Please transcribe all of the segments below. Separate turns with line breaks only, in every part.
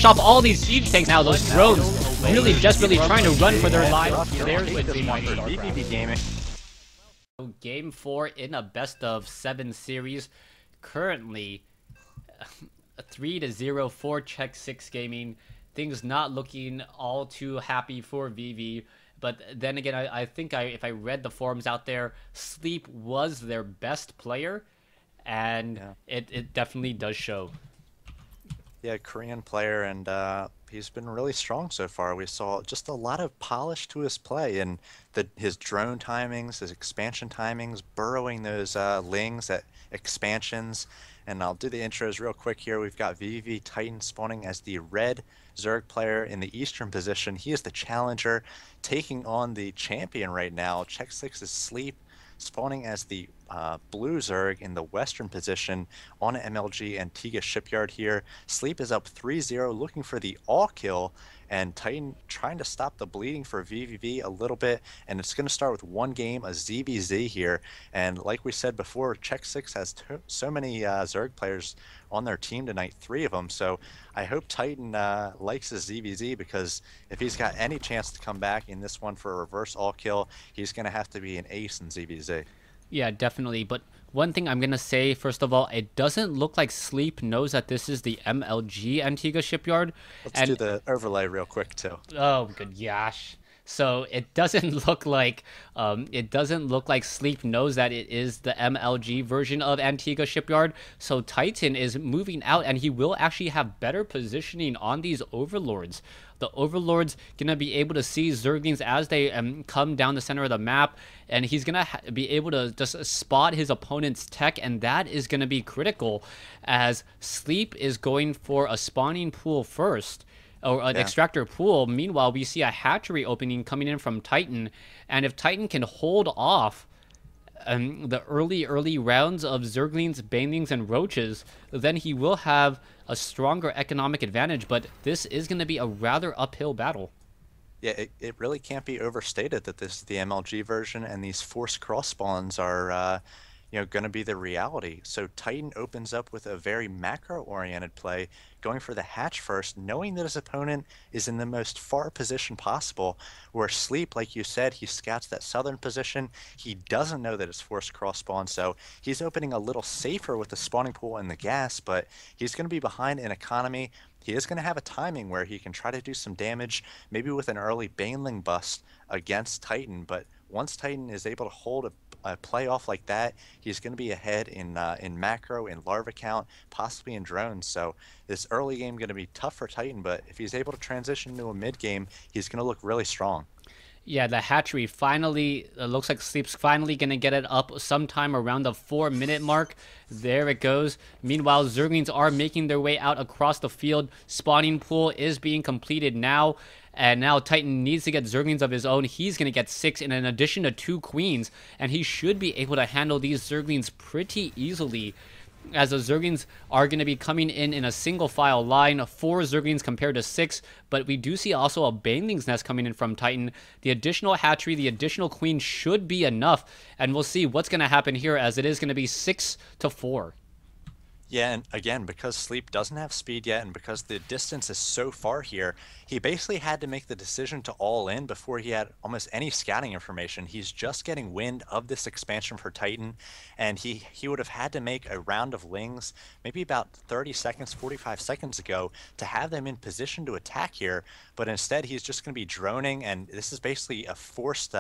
chop all these siege tanks now. Those drones really desperately trying to run for their lives. There's Wednesday Night
vVv Gaming.
Game 4 in a best-of-7 series. Currently, 3-0 for xSix Gaming. Things not looking all too happy for vV. But then again, I think if I read the forums out there, Sleep was their best player. And it definitely does show.
Yeah, Korean player, and he's been really strong so far. We saw just a lot of polish to his play, and his drone timings, his expansion timings, burrowing those lings at expansions. And I'll do the intros real quick here. We've got vVv Titan spawning as the red Zerg player in the eastern position. He is the challenger, taking on the champion right now. xSixSleep spawning as the blue Zerg in the western position on MLG Antigua Shipyard here. Sleep is up 3-0, looking for the all kill, and Titan trying to stop the bleeding for vVv a little bit, and it's going to start with one game, a ZVZ here. And like we said before, xSix has so many Zerg players on their team tonight, 3 of them, so I hope Titan likes his ZVZ, because if he's got any chance to come back in this one for a reverse all kill, he's going to have to be an ace in ZVZ.
Yeah, definitely. But one thing I'm going to say, first of all, it doesn't look like Sleep knows that this is the MLG Antigua Shipyard.
Let's do the overlay real quick, too.
Oh, good gosh. So it doesn't look like Sleep knows that it is the MLG version of Antigua Shipyard. So Titan is moving out, and he will actually have better positioning on these overlords. The overlords gonna be able to see Zerglings as they come down the center of the map, and he's gonna be able to just spot his opponent's tech, and that is gonna be critical, as Sleep is going for a spawning pool first, or an extractor pool. Meanwhile, we see a hatchery opening coming in from Titan, and if Titan can hold off the early rounds of Zerglings, Banelings, and Roaches, then he will have a stronger economic advantage, but this is going to be a rather uphill battle.
Yeah, it really can't be overstated that this is the MLG version, and these forced cross spawns are going to be the reality. So Titan opens up with a very macro-oriented play, going for the hatch first, knowing that his opponent is in the most far position possible, where Sleep, like you said, he scouts that southern position. He doesn't know that it's forced cross spawn, so he's opening a little safer with the spawning pool and the gas, but he's going to be behind in economy. He is going to have a timing where he can try to do some damage, maybe with an early Baneling bust against Titan, but once Titan is able to hold a play off like that, he's going to be ahead in macro, in larva count, possibly in drones. So this early game going to be tough for Titan, but if he's able to transition into a mid game, he's going to look really strong.
Yeah, the hatchery finally, looks like Sleep's finally going to get it up sometime around the 4-minute mark. There it goes. Meanwhile, Zerglings are making their way out across the field. Spawning pool is being completed now. And now Titan needs to get Zerglings of his own. He's going to get 6 in addition to 2 queens. And he should be able to handle these Zerglings pretty easily, as the Zerglings are going to be coming in a single file line, 4 Zerglings compared to 6, but we do see also a Baneling's Nest coming in from Titan. The additional hatchery, the additional queen should be enough, and we'll see what's going to happen here, as it is going to be 6-4.
Yeah, and again, because Sleep doesn't have speed yet, and because the distance is so far here, he basically had to make the decision to all in before he had almost any scouting information. He's just getting wind of this expansion for Titan, and he would have had to make a round of lings maybe about 30 seconds, 45 seconds ago to have them in position to attack here, but instead he's just going to be droning, and this is basically a forced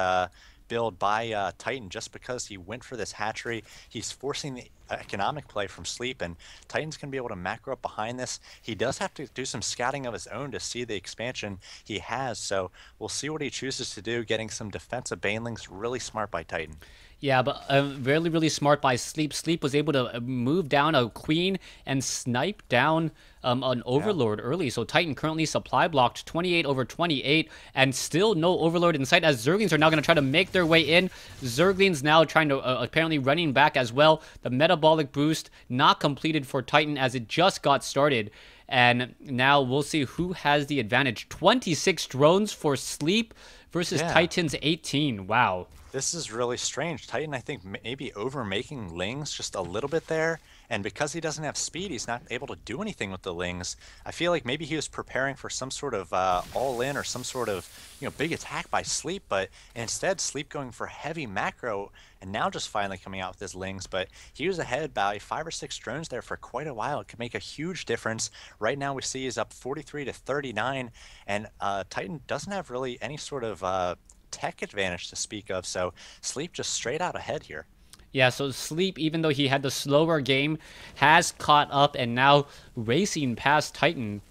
build by Titan just because he went for this hatchery. He's forcing the economic play from Sleep, and Titan's going to be able to macro up behind this. He does have to do some scouting of his own to see the expansion he has, so we'll see what he chooses to do, getting some defensive Banelings. Really smart by Titan.
Yeah, but really smart by Sleep. Sleep was able to move down a queen and snipe down an overlord early. So Titan currently supply blocked 28/28, and still no overlord in sight, as Zerglings are now going to try to make their way in. Zerglings now trying to apparently running back as well. The metabolic boost not completed for Titan, as it just got started. And now we'll see who has the advantage. 26 drones for Sleep versus Titan's 18. Wow.
This is really strange. Titan, I think, maybe over making lings just a little bit there, And because he doesn't have speed, he's not able to do anything with the Lings. I feel like maybe he was preparing for some sort of all-in or some sort of, big attack by Sleep, but instead Sleep going for heavy macro and now just finally coming out with his Lings. But he was ahead by 5 or 6 drones there for quite a while. It could make a huge difference. Right now we see he's up 43 to 39, and Titan doesn't have really any sort of tech advantage to speak of, so Sleep just straight out ahead here.
Yeah, so Sleep, even though he had the slower game, has caught up and now racing past Titan.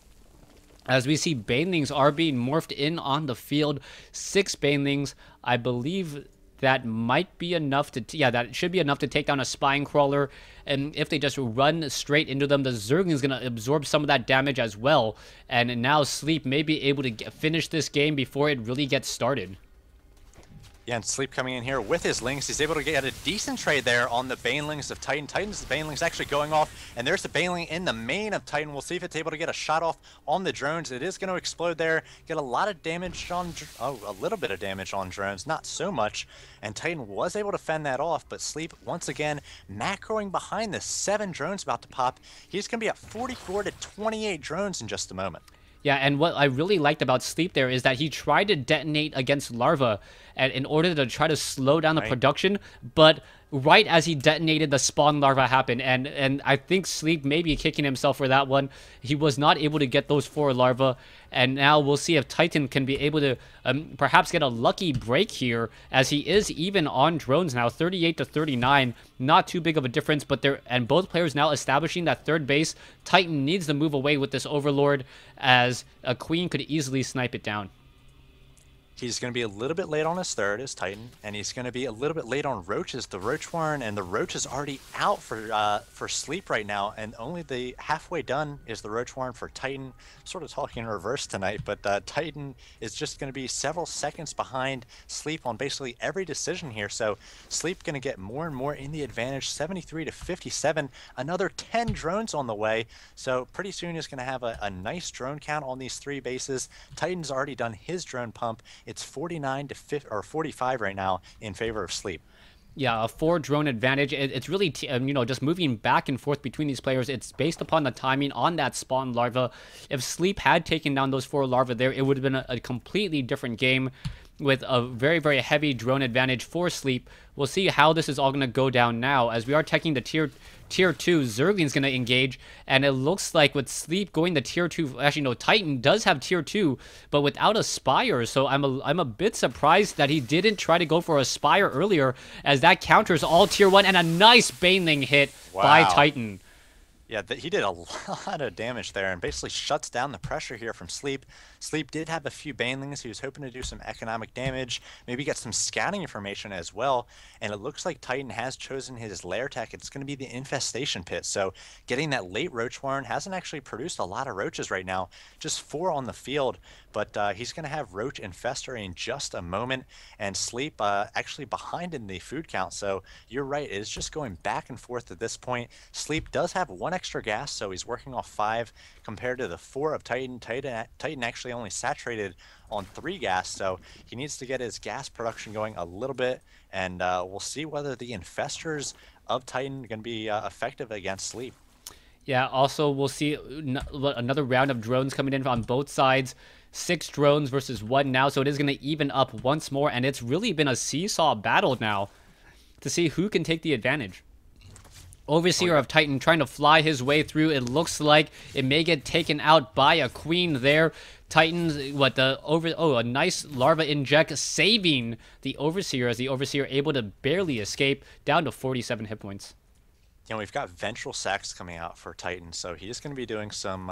As we see, Banelings are being morphed in on the field. 6 Banelings, I believe that might be enough to, yeah, that should be enough to take down a Spine Crawler. And if they just run straight into them, the Zergling is going to absorb some of that damage as well. And now Sleep may be able to finish this game before it really gets started.
Yeah, and Sleep coming in here with his Lings. He's able to get a decent trade there on the Banelings of Titan. Titan's Banelings actually going off, and there's the Baneling in the main of Titan. We'll see if it's able to get a shot off on the drones. It is going to explode there, get a lot of damage on, a little bit of damage on drones, not so much. And Titan was able to fend that off, but Sleep, once again, macroing behind the 7 drones about to pop. He's going to be at 44 to 28 drones in just a moment.
Yeah, and what I really liked about Sleep there is that he tried to detonate against Larva in order to try to slow down the production, but right as he detonated, the spawn larva happened, and I think Sleep may be kicking himself for that one. He was not able to get those 4 larvae, and now we'll see if Titan can be able to perhaps get a lucky break here, as he is even on drones now, 38 to 39. Not too big of a difference, but and both players now establishing that third base. Titan needs to move away with this Overlord, as a Queen could easily snipe it down.
He's going to be a little bit late on his third as Titan, and he's going to be a little bit late on Roaches. The Roach Warren and the Roach is already out for Sleep right now, and only the halfway done is the Roach Warren for Titan. Sort of talking in reverse tonight, but Titan is just going to be several seconds behind Sleep on basically every decision here. So Sleep going to get more and more in the advantage, 73 to 57. Another 10 drones on the way, so pretty soon he's going to have a nice drone count on these 3 bases. Titan's already done his drone pump. It's 49 to 50, or 45 right now in favor of Sleep.
Yeah, a 4 drone advantage. It's really, just moving back and forth between these players. It's based upon the timing on that spawn larva. If Sleep had taken down those 4 larvae there, it would have been a completely different game with a very, very heavy drone advantage for Sleep. We'll see how this is all going to go down now, as we are taking the tier 2. Zergling's going to engage, and it looks like with Sleep going to tier 2, actually no, Titan does have tier 2, but without a Spire, so I'm a bit surprised that he didn't try to go for a Spire earlier, as that counters all tier 1, and a nice Baneling hit by Titan.
Yeah, he did a lot of damage there and basically shuts down the pressure here from Sleep. Sleep did have a few Banelings. He was hoping to do some economic damage, maybe get some scouting information as well. And it looks like Titan has chosen his lair tech. It's going to be the Infestation Pit. So getting that late Roach Warren hasn't actually produced a lot of roaches right now. Just 4 on the field. But he's going to have Roach Infestor in just a moment. And Sleep actually behind in the food count. So you're right. It is just going back and forth at this point. Sleep does have 1 extra gas, so he's working off 5 compared to the 4 of Titan. Titan actually only saturated on 3 gas, so he needs to get his gas production going a little bit, and we'll see whether the Infestors of Titan are going to be effective against Sleep.
Yeah, also we'll see another round of drones coming in on both sides. 6 drones versus 1 now, so it is going to even up once more, and it's really been a seesaw battle now to see who can take the advantage. Overseer of Titan trying to fly his way through. It looks like it may get taken out by a Queen there. Titans, a nice larva inject, saving the Overseer, as the Overseer able to barely escape, down to 47 hit points.
We've got Ventral Sacs coming out for Titan, so he's going to be doing some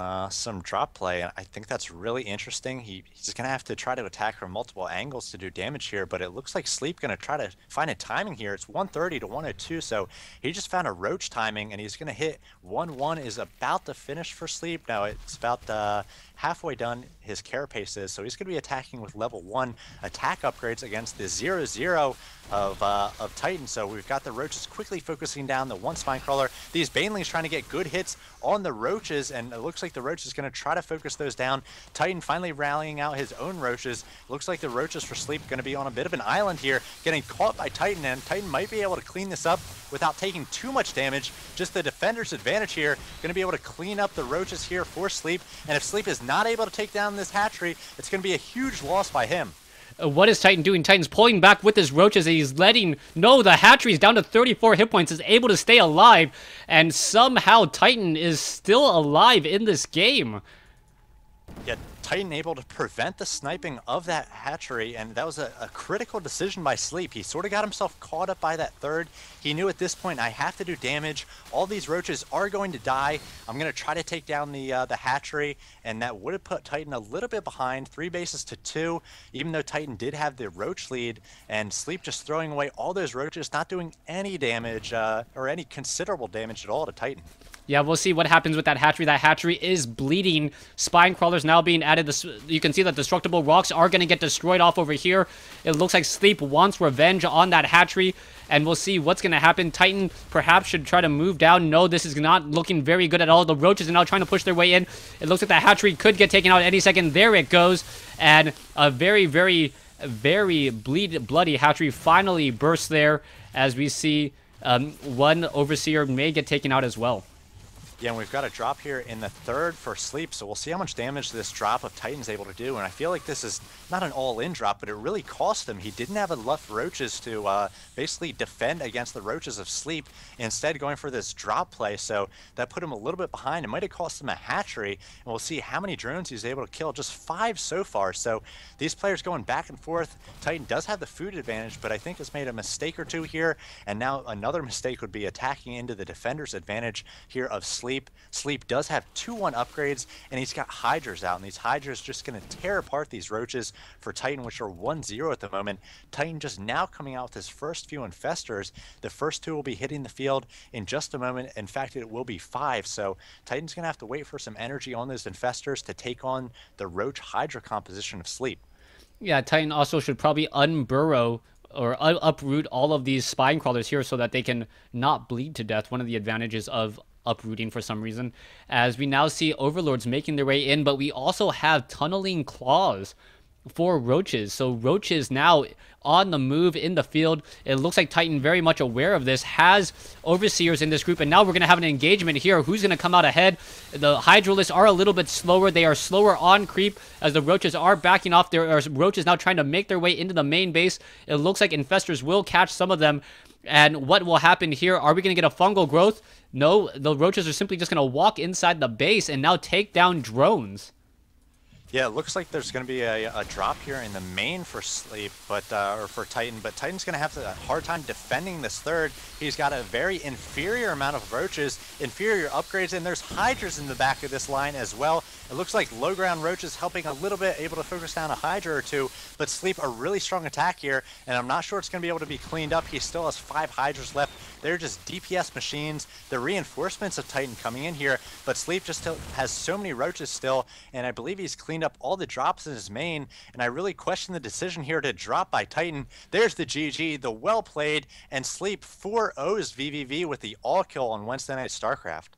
drop play, and I think that's really interesting. He's going to have to try to attack from multiple angles to do damage here, but it looks like Sleep going to try to find a timing here. It's 130 to 102, so he just found a Roach timing, and he's going to hit 1-1 is about to finish for Sleep. Now it's about halfway done his carapace is, so he's going to be attacking with level 1 attack upgrades against the 0-0 of Titan. So we've got the Roaches quickly focusing down the 1 Spine Crawler. These Banelings trying to get good hits on the Roaches, and it looks like the Roach is going to try to focus those down. Titan finally rallying out his own Roaches. Looks like the Roaches for Sleep going to be on a bit of an island here, getting caught by Titan, and Titan might be able to clean this up without taking too much damage. Just the defender's advantage here, going to be able to clean up the Roaches here for Sleep, and if Sleep is not able to take down this hatchery, it's going to be a huge loss by him.
What is Titan doing? Titan's pulling back with his Roaches, and he's letting... No, the hatchery's down to 34 hit points, is able to stay alive, and somehow Titan is still alive in this game.
Yeah, Titan able to prevent the sniping of that hatchery, and that was a critical decision by Sleep. He sort of got himself caught up by that third. He knew at this point, I have to do damage. All these Roaches are going to die. I'm going to try to take down the hatchery, and that would have put Titan a little bit behind, 3 bases to 2, even though Titan did have the Roach lead, and Sleep just throwing away all those Roaches, not doing any damage, or any considerable damage at all to Titan.
Yeah, we'll see what happens with that hatchery. That hatchery is bleeding. Spine crawlers now being added. You can see that destructible rocks are going to get destroyed off over here. It looks like Sleep wants revenge on that hatchery, and we'll see what's going to happen. Titan perhaps should try to move down. No, this is not looking very good at all. The Roaches are now trying to push their way in. It looks like that hatchery could get taken out any second. There it goes, and a very, very, very bloody hatchery finally bursts there, as we see one Overseer may get taken out as well.
Yeah, and we've got a drop here in the third for Sleep, so we'll see how much damage this drop of Titan's able to do, and I feel like this is not an all-in drop, but it really cost him. He didn't have enough Roaches to basically defend against the Roaches of Sleep, instead going for this drop play, so that put him a little bit behind. It might have cost him a hatchery, and we'll see how many drones he's able to kill, just 5 so far, so these players going back and forth. Titan does have the food advantage, but I think has made a mistake or two here, and now another mistake would be attacking into the defender's advantage here of Sleep. Sleep does have 2-1 upgrades, and he's got Hydras out, and these Hydras just going to tear apart these Roaches for Titan, which are 1-0 at the moment. Titan just now coming out with his first few Infestors. The first 2 will be hitting the field in just a moment. In fact, it will be 5, so Titan's going to have to wait for some energy on those Infestors to take on the Roach Hydra composition of Sleep.
Yeah, Titan also should probably unburrow or uproot all of these spine crawlers here so that they can not bleed to death. One of the advantages of uprooting for some reason, as we now see Overlords making their way in, but we also have tunneling claws for Roaches. So Roaches now on the move in the field. It looks like Titan, very much aware of this, has Overseers in this group, and now we're going to have an engagement here. Who's going to come out ahead? The Hydralists are a little bit slower. They are slower on creep as the Roaches are backing off. There are Roaches now trying to make their way into the main base. It looks like Infestors will catch some of them. And what will happen here? Are we going to get a fungal growth? No, the Roaches are simply just going to walk inside the base and now take down drones.
Yeah, it looks like there's going to be a drop here in the main for Sleep, but or for Titan, but Titan's going to have a hard time defending this third. He's got a very inferior amount of Roaches, inferior upgrades, and there's Hydras in the back of this line as well. It looks like low ground Roaches helping a little bit, able to focus down a Hydra or 2, but Sleep a really strong attack here, and I'm not sure it's going to be able to be cleaned up. He still has 5 Hydras left. They're just DPS machines. The reinforcements of Titan coming in here, but Sleep just has so many Roaches still, and I believe he's cleaned up all the drops in his main, and I really question the decision here to drop by Titan. There's the GG, the well played, and Sleep 4-0s vVv with the all kill on Wednesday Night Starcraft.